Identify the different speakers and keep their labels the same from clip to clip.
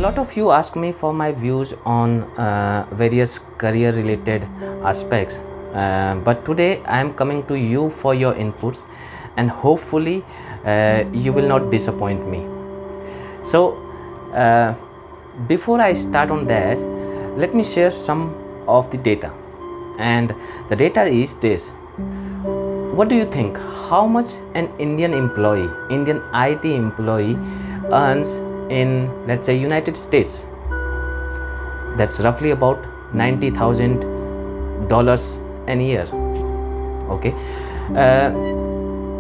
Speaker 1: lot of you ask me for my views on various career related aspects, but today I am coming to you for your inputs, and hopefully you will not disappoint me. So before I start on that, let me share some of the data, and the data is this. What do you think, how much an Indian IT employee earns in, let's say, United States? That's roughly about $90,000 a year. Okay,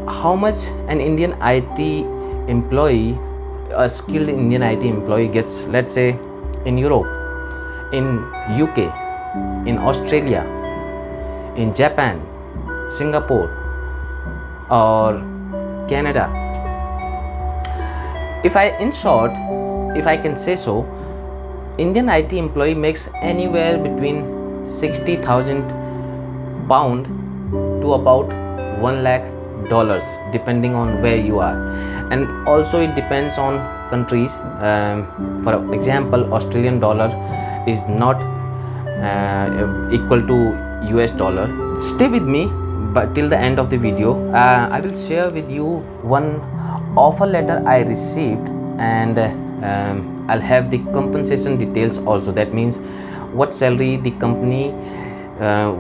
Speaker 1: how much an Indian IT employee, a skilled Indian IT employee, gets, let's say, in Europe, in UK, in Australia, in Japan, Singapore, or Canada? In short, if I can say so, Indian IT employee makes anywhere between 60,000 pound to about $1 lakh, depending on where you are, and also it depends on countries. For example, Australian dollar is not equal to US dollar. Stay with me but till the end of the video. I will share with you one offer letter I received, and I'll have the compensation details also. That means what salary the company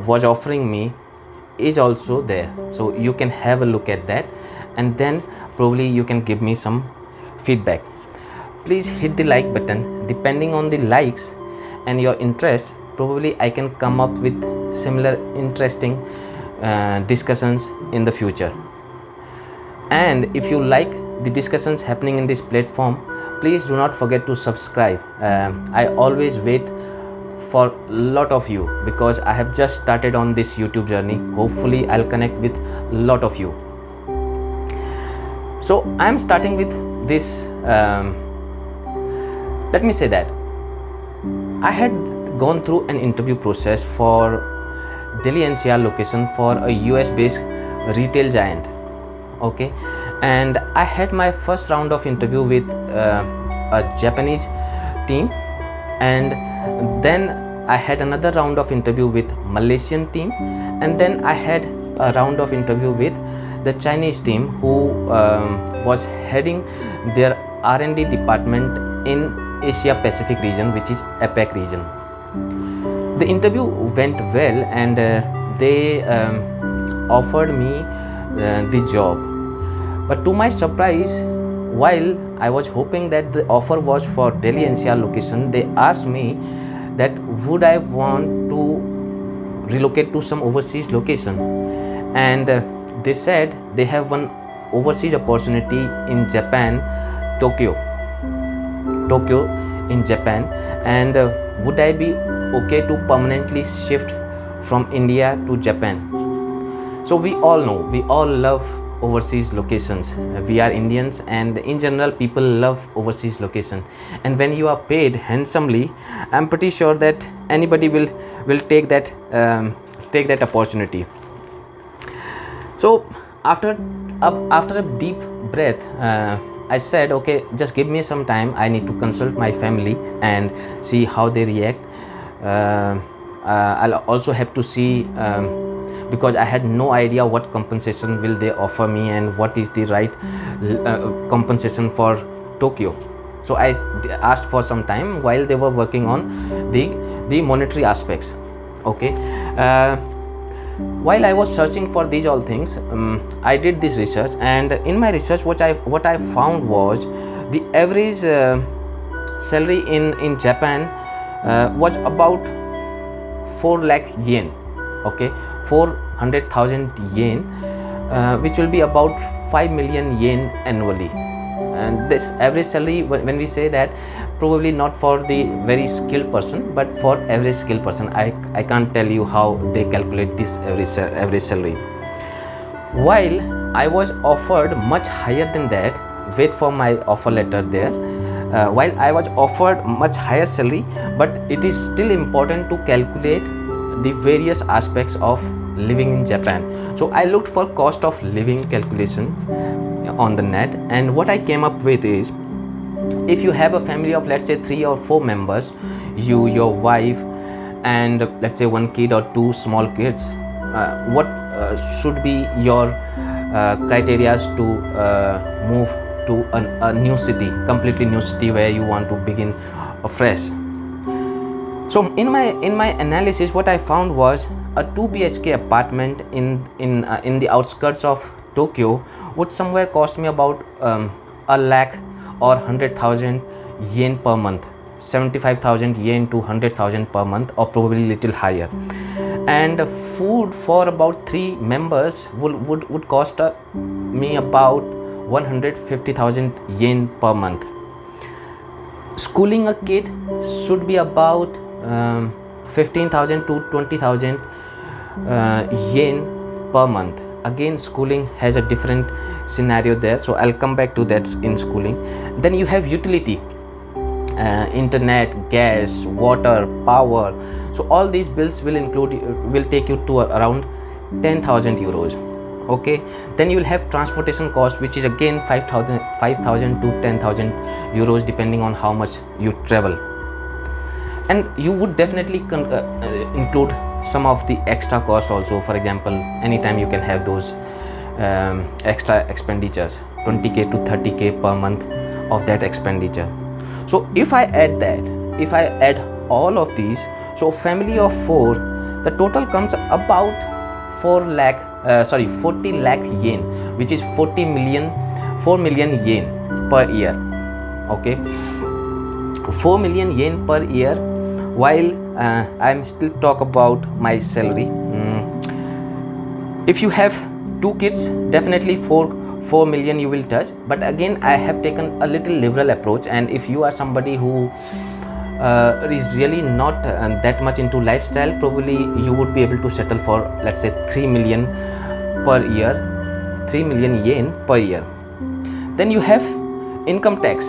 Speaker 1: was offering me is also there, so you can have a look at that, and then probably you can give me some feedback. Please hit the like button. Depending on the likes and your interest, probably I can come up with similar interesting discussions in the future. And if you like the discussions happening in this platform, please do not forget to subscribe. I always wait for a lot of you because I have just started on this YouTube journey. Hopefully I'll connect with a lot of you. So I'm starting with this. Let me say that I had gone through an interview process for Delhi NCR location for a US based retail giant. Okay, and I had my first round of interview with a Japanese team, and then I had another round of interview with Malaysian team, and then I had a round of interview with the Chinese team who was heading their R&D department in Asia Pacific region, which is APAC region. The interview went well, and they offered me the job. But to my surprise, while I was hoping that the offer was for Delhi NCR location, they asked me that would I want to relocate to some overseas location, and they said they have one overseas opportunity in Japan, Tokyo in Japan, and would I be okay to permanently shift from India to Japan? So we all know, we all love overseas locations. We are Indians, and in general people love overseas location, and when you are paid handsomely, I'm pretty sure that anybody will take that opportunity. So after a deep breath, I said, okay, just give me some time. I need to consult my family and see how they react. I'll also have to see, because I had no idea what compensation will they offer me and what is the right compensation for Tokyo. So I asked for some time while they were working on the monetary aspects. Okay, while I was searching for these all things, I did this research, and in my research what I found was the average salary in Japan was about 4 lakh yen. Okay, 400,000 yen, which will be about 5 million yen annually. And this average salary, when we say that, probably not for the very skilled person, but for average skilled person. I can't tell you how they calculate this average salary. While I was offered much higher than that, wait for my offer letter there. While I was offered much higher salary, but it is still important to calculate the various aspects of living in Japan. So I looked for cost of living calculation on the net, and what I came up with is If you have a family of, let's say, 3 or 4 members, you, your wife, and let's say 1 kid or 2 small kids, what should be your criteria to move to a new city, completely new city, where you want to begin afresh? So in my analysis, what I found was a 2 BHK apartment in the outskirts of Tokyo would somewhere cost me about a lakh or 100,000 yen per month, 75,000 yen to 100,000 per month, or probably little higher. And food for about 3 members would cost me about 150,000 yen per month. Schooling a kid should be about 15,000 to 20,000 yen per month. Again, schooling has a different scenario there, so I'll come back to that in schooling. Then you have utility, internet, gas, water, power. So all these bills will take you to around 10,000 euros. Okay, then you will have transportation cost, which is again 5,000 to 10,000 euros, depending on how much you travel. And you would definitely include some of the extra cost also. For example, anytime you can have those extra expenditures, 20k to 30k per month of that expenditure. So if I add all of these, so family of 4, the total comes about 40 lakh yen, which is 4 million yen per year. Okay, 4 million yen per year. While I'm still talk about my salary, if you have 2 kids, definitely 4 million you will touch. But again, I have taken a little liberal approach, and if you are somebody who is really not that much into lifestyle, probably you would be able to settle for, let's say, 3 million per year, 3 million yen per year. Then you have income tax,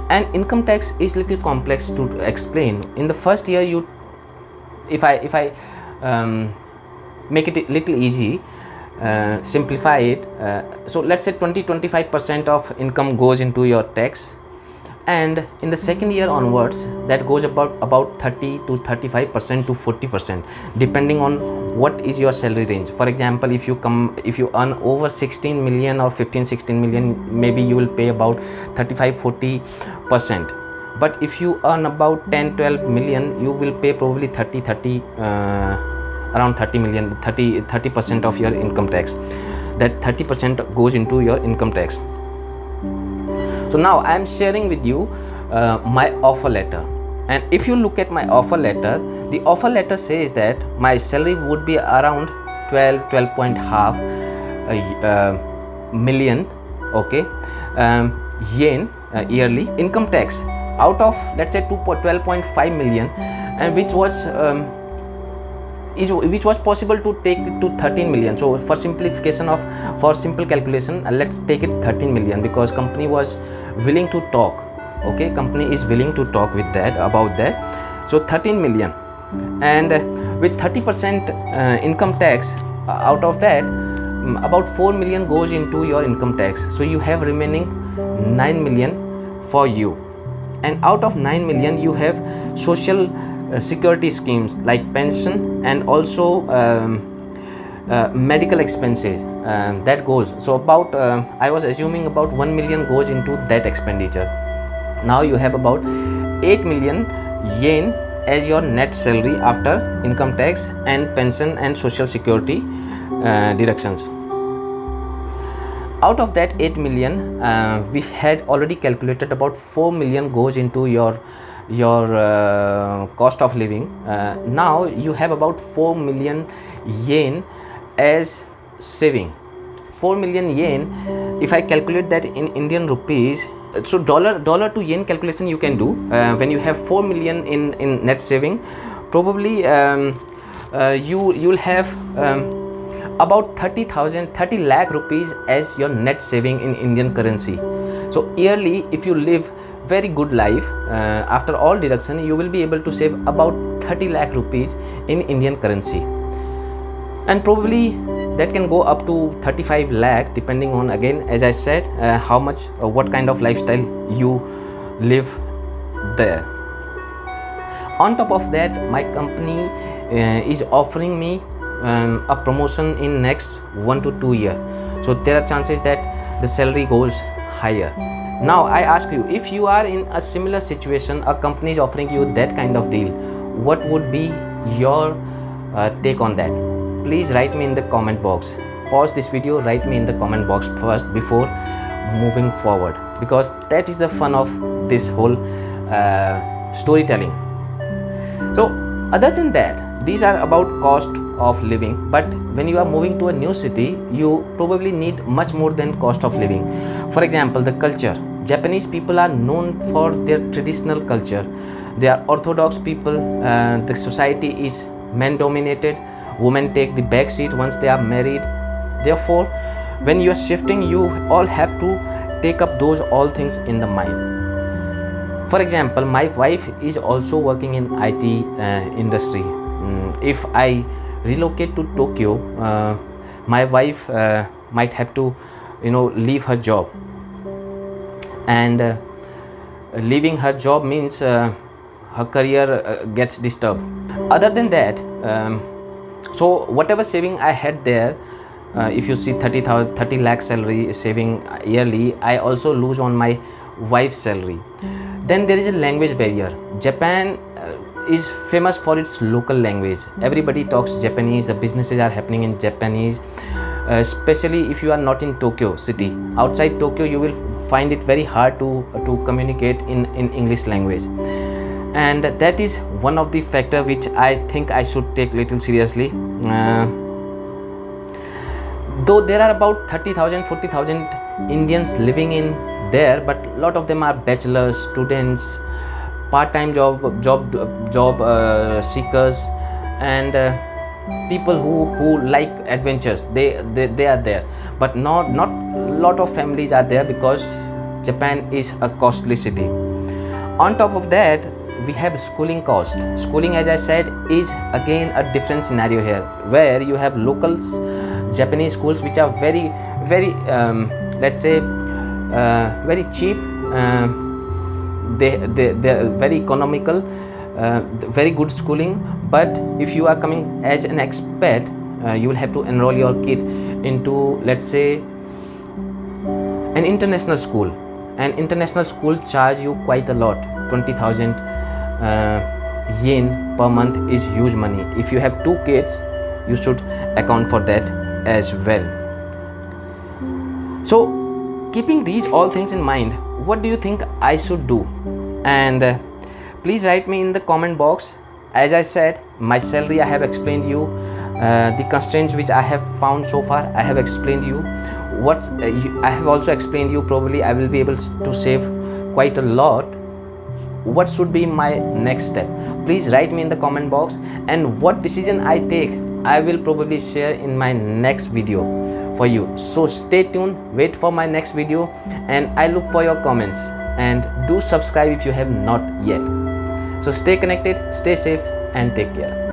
Speaker 1: and income tax is little complex to explain. In the first year, if I make it a little easy, simplify it, so let's say 20-25% of income goes into your tax, and in the second year onwards, that goes about 30 to 35% to 40%, depending on what is your salary range. For example, if you earn over 16 million or 15-16 million, maybe you will pay about 35-40%. But if you earn about 10-12 million, you will pay probably around 30% of your income tax. That 30% goes into your income tax. So now I am sharing with you my offer letter, and if you look at my offer letter, the offer letter says that my salary would be around 12.5 million, okay, yen yearly. Income tax out of, let's say, 12.5 million, and which was possible to take it to 13 million. So for simple calculation, let's take it 13 million, because company was willing to talk. Okay, company is willing to talk with about that. So 13 million, and with 30% income tax, out of that about 4 million goes into your income tax. So you have remaining 9 million for you, and out of 9 million you have social security schemes like pension, and also medical expenses that goes. So about I was assuming about 1 million goes into that expenditure. Now you have about 8 million yen as your net salary after income tax and pension and social security deductions. Out of that 8 million, we had already calculated about 4 million goes into your cost of living. Now you have about 4 million yen as saving. 4 million yen, if I calculate that in Indian rupees, so dollar to yen calculation you can do. When you have 4 million in net saving, probably you will have about 30 lakh rupees as your net saving in Indian currency. So yearly, if you live very good life, after all deduction, you will be able to save about 30 lakh rupees in Indian currency, and probably that can go up to 35 lakh, depending on, again, as I said, how much what kind of lifestyle you live there. On top of that, my company is offering me a promotion in next 1 to 2 years, so there are chances that the salary goes higher. Now I ask you, if you are in a similar situation, a company is offering you that kind of deal, what would be your take on that? Please write me in the comment box. Pause this video, write me in the comment box first before moving forward, because that is the fun of this whole storytelling. So other than that, these are about cost of living, but when you are moving to a new city, you probably need much more than cost of living. For example, the culture. Japanese people are known for their traditional culture. They are orthodox people. The society is men dominated. Women take the back seat once they are married. Therefore, when you are shifting, you all have to take up those all things in the mind. For example, my wife is also working in IT industry. If I relocate to Tokyo, my wife might have to, leave her job, and leaving her job means her career gets disturbed. Other than that, so whatever saving I had there, if you see 30 lakh salary saving yearly, I also lose on my wife's salary. Then there is a language barrier. Japan is famous for its local language. Everybody talks Japanese. The businesses are happening in Japanese, especially if you are not in Tokyo city. Outside Tokyo, you will find it very hard to communicate in English language, and that is one of the factor which I think I should take little seriously. Though there are about 30,000 40,000 Indians living in there, but a lot of them are bachelors, students, part-time job seekers, and people who like adventures. They are there, but not lot of families are there, because Japan is a costly city. On top of that, we have schooling cost. Schooling, as I said, is again a different scenario here, where you have locals Japanese schools which are very let's say very cheap. They're very economical, very good schooling. But if you are coming as an expat, you will have to enroll your kid into, let's say, an international school. An international school charge you quite a lot. 20,000 yen per month is huge money. If you have 2 kids, you should account for that as well. So keeping these all things in mind, what do you think I should do? And please write me in the comment box. As I said, my salary I have explained you, the constraints which I have found so far I have explained you. What I have also explained you, probably I will be able to save quite a lot. What should be my next step? Please write me in the comment box, and what decision I take, I will probably share in my next video for you. So stay tuned, wait for my next video, and I look for your comments, and do subscribe if you have not yet. So stay connected, stay safe, and take care.